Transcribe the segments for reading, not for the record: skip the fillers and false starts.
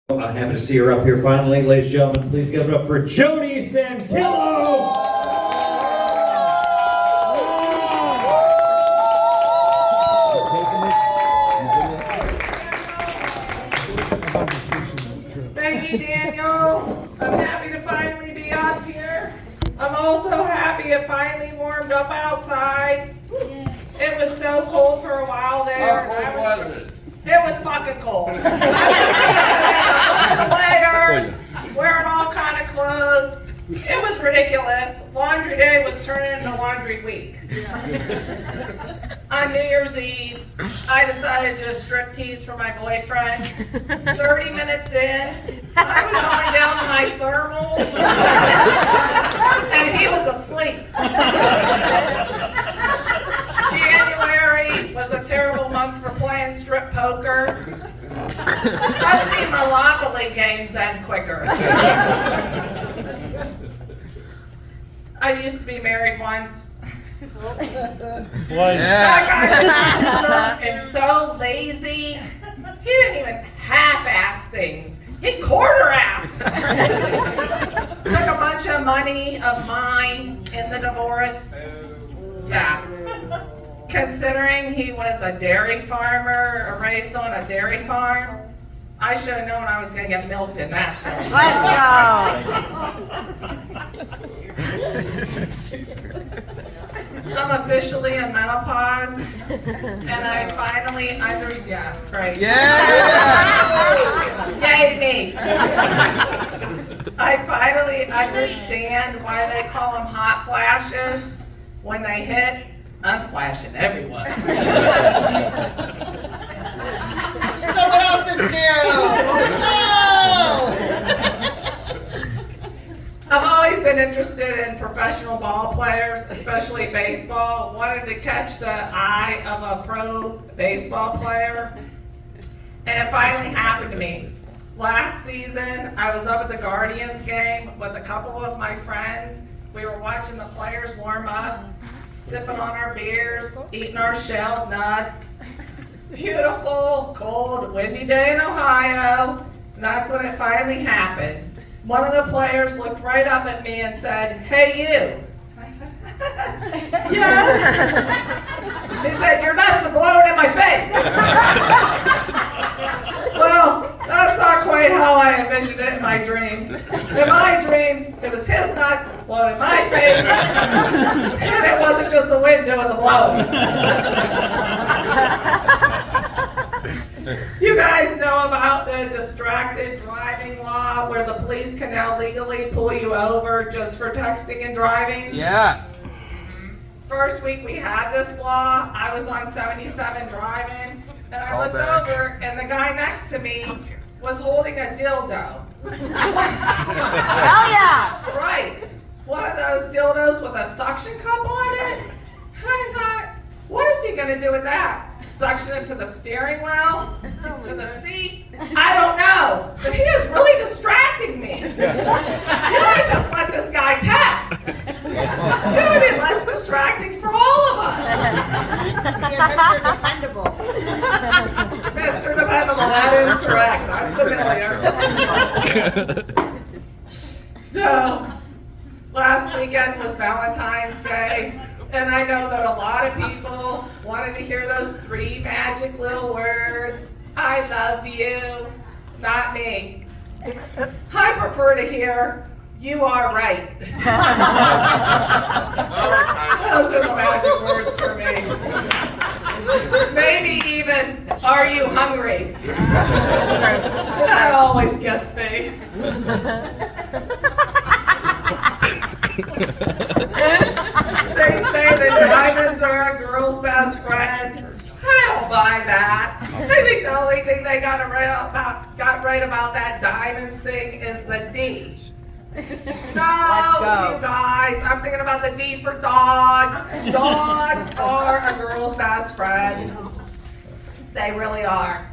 I'm happy to see her up here finally, ladies and gentlemen. Please give it up for Jodi Santillo. Thank you, Daniel. I'm happy to finally be up here. I'm also happy it finally warmed up outside. It was so cold for a while there. How cold was it? It was fucking cold. I was layers, wearing all kind of clothes. It was ridiculous. Laundry day was turning into laundry week. On New Year's Eve, I decided to do a striptease for my boyfriend. 30 minutes in, I was going down to my thermals, and he was asleep. January was a terrible month for playing strip poker. I've seen Monopoly games end quicker. I used to be married once. That guy was so lazy. He didn't even half-ass things. He quarter-assed. Took a bunch of money of mine in the divorce. Yeah. Considering he was a dairy farmer, raised on a dairy farm, I should have known I was going to get milked in that stuff. Let's go! I'm officially in menopause, and I finally understand. Yeah, right. Yeah! Yay me! I finally understand why they call them hot flashes. When they hit, I'm flashing everyone. So what else is new? I've always been interested in professional ball players, especially baseball. Wanted to catch the eye of a pro baseball player, and it finally happened to me. Last season, I was up at the Guardians game with a couple of my friends. We were watching the players warm up, sipping on our beers, eating our shelled nuts. Beautiful, cold, windy day in Ohio, and that's when it finally happened. One of the players looked right up at me and said, "Hey, you." I said, "Yes." He said, "Your nuts are blowing in my face." Well, that's not quite how I envisioned it in my dreams. In my dreams, it was his nuts blowing in my face, and it wasn't just the wind doing the blowing. You guys know about the distracted driving law where the police can now legally pull you over just for texting and driving? Yeah. First week we had this law, I was on 77 driving, and I looked back. over and the guy next to me was holding a dildo. Hell yeah! Right. One of those dildos with a suction cup on it. I thought, what is he going to do with that? Suction it to the steering wheel? To the seat? I don't know. But he is really distracting me. You ought to just let this guy text. It would be less distracting for all of us. Yeah, Mr. Dependable. Mr. Dependable, that is correct. I'm familiar. So, last weekend was Valentine's Day, and I know that a lot of people wanted to hear those 3 magic little words, "I love you." Not me. I prefer to hear, "You are right." Those are the magic words for me. Maybe even, "Are you hungry?" That always gets me. They say that diamonds are a girl's best friend. I don't buy that. I think the only thing they got right about that diamonds thing is the D. No, you guys, I'm thinking about the D for dogs. Dogs are a girl's best friend. They really are.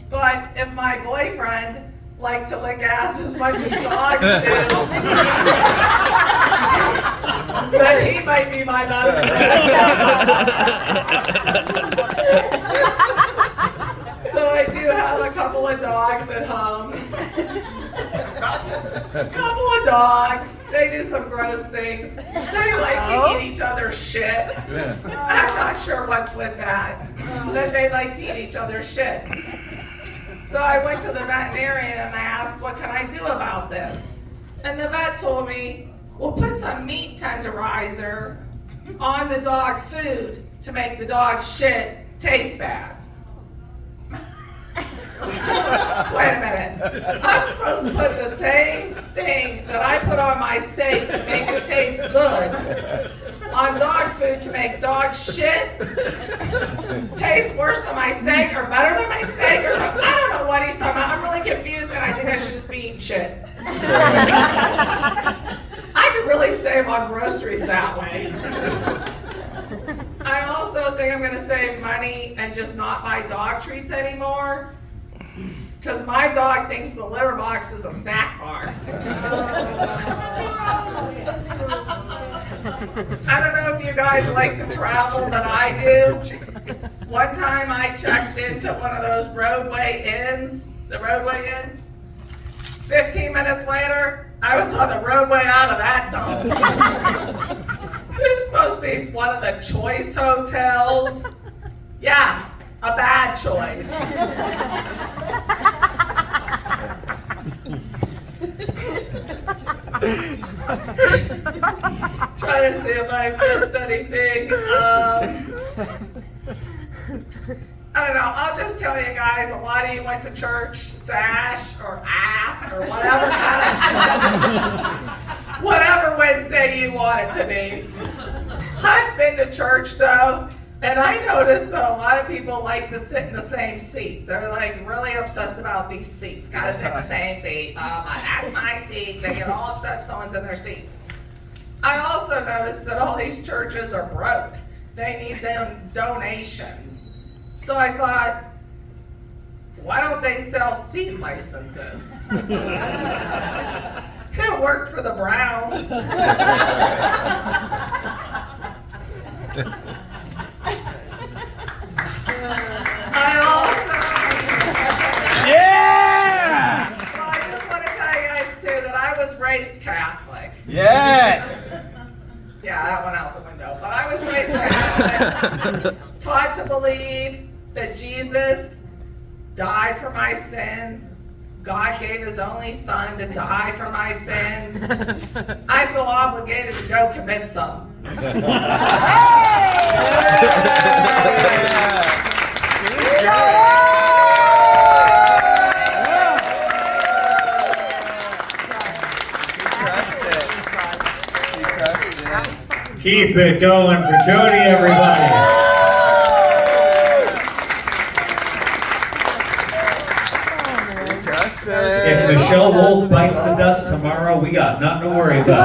But if my boyfriend liked to lick ass as much as dogs do, then he might be my best friend. So I do do have a couple of dogs at home. A couple of dogs. They do some gross things. They like to eat each other's shit. I'm not sure what's with that. But they like to eat each other's shit. So I went to the veterinarian and I asked, what can I do about this? And the vet told me, well, put some meat tenderizer on the dog food to make the dog shit taste bad. Wait a minute. I'm supposed to put the same thing that I put on my steak to make it taste good on dog food to make dog shit taste worse than my steak or better than my steak or something. I don't know what he's talking about. I'm really confused and I think I should just be eating shit. I could really save on groceries that way. I also think I'm going to save money and just not buy dog treats anymore. Because my dog thinks the litter box is a snack bar. I don't know if you guys like to travel, but I do. One time I checked into one of those roadway inns, the roadway inn. 15 minutes later, I was on the roadway out of that dump. This is supposed to be one of the choice hotels. Yeah, a bad choice. Trying to see if I missed anything. I don't know. I'll just tell you guys, a lot of you went to church. It's ass or whatever whatever Wednesday you want it to be. I've been to church though, and I noticed that a lot of people like to sit in the same seat. They're like really obsessed about these seats. Gotta sit in the same seat. That's my seat. They get all upset if someone's in their seat. I also noticed that all these churches are broke. They need them donations. So I thought, why don't they sell seat licenses? It worked for the Browns. I also... Yeah! Well, I just want to tell you guys too that I was raised Catholic. Yes! Yeah, that went out the window. But I was raised Catholic, taught to believe that Jesus died for my sins. God gave his only son to die for my sins. I feel obligated to go commit some. Keep it going for Jodi, everybody. If Michelle Wolf bites the dust tomorrow, we got nothing to worry about.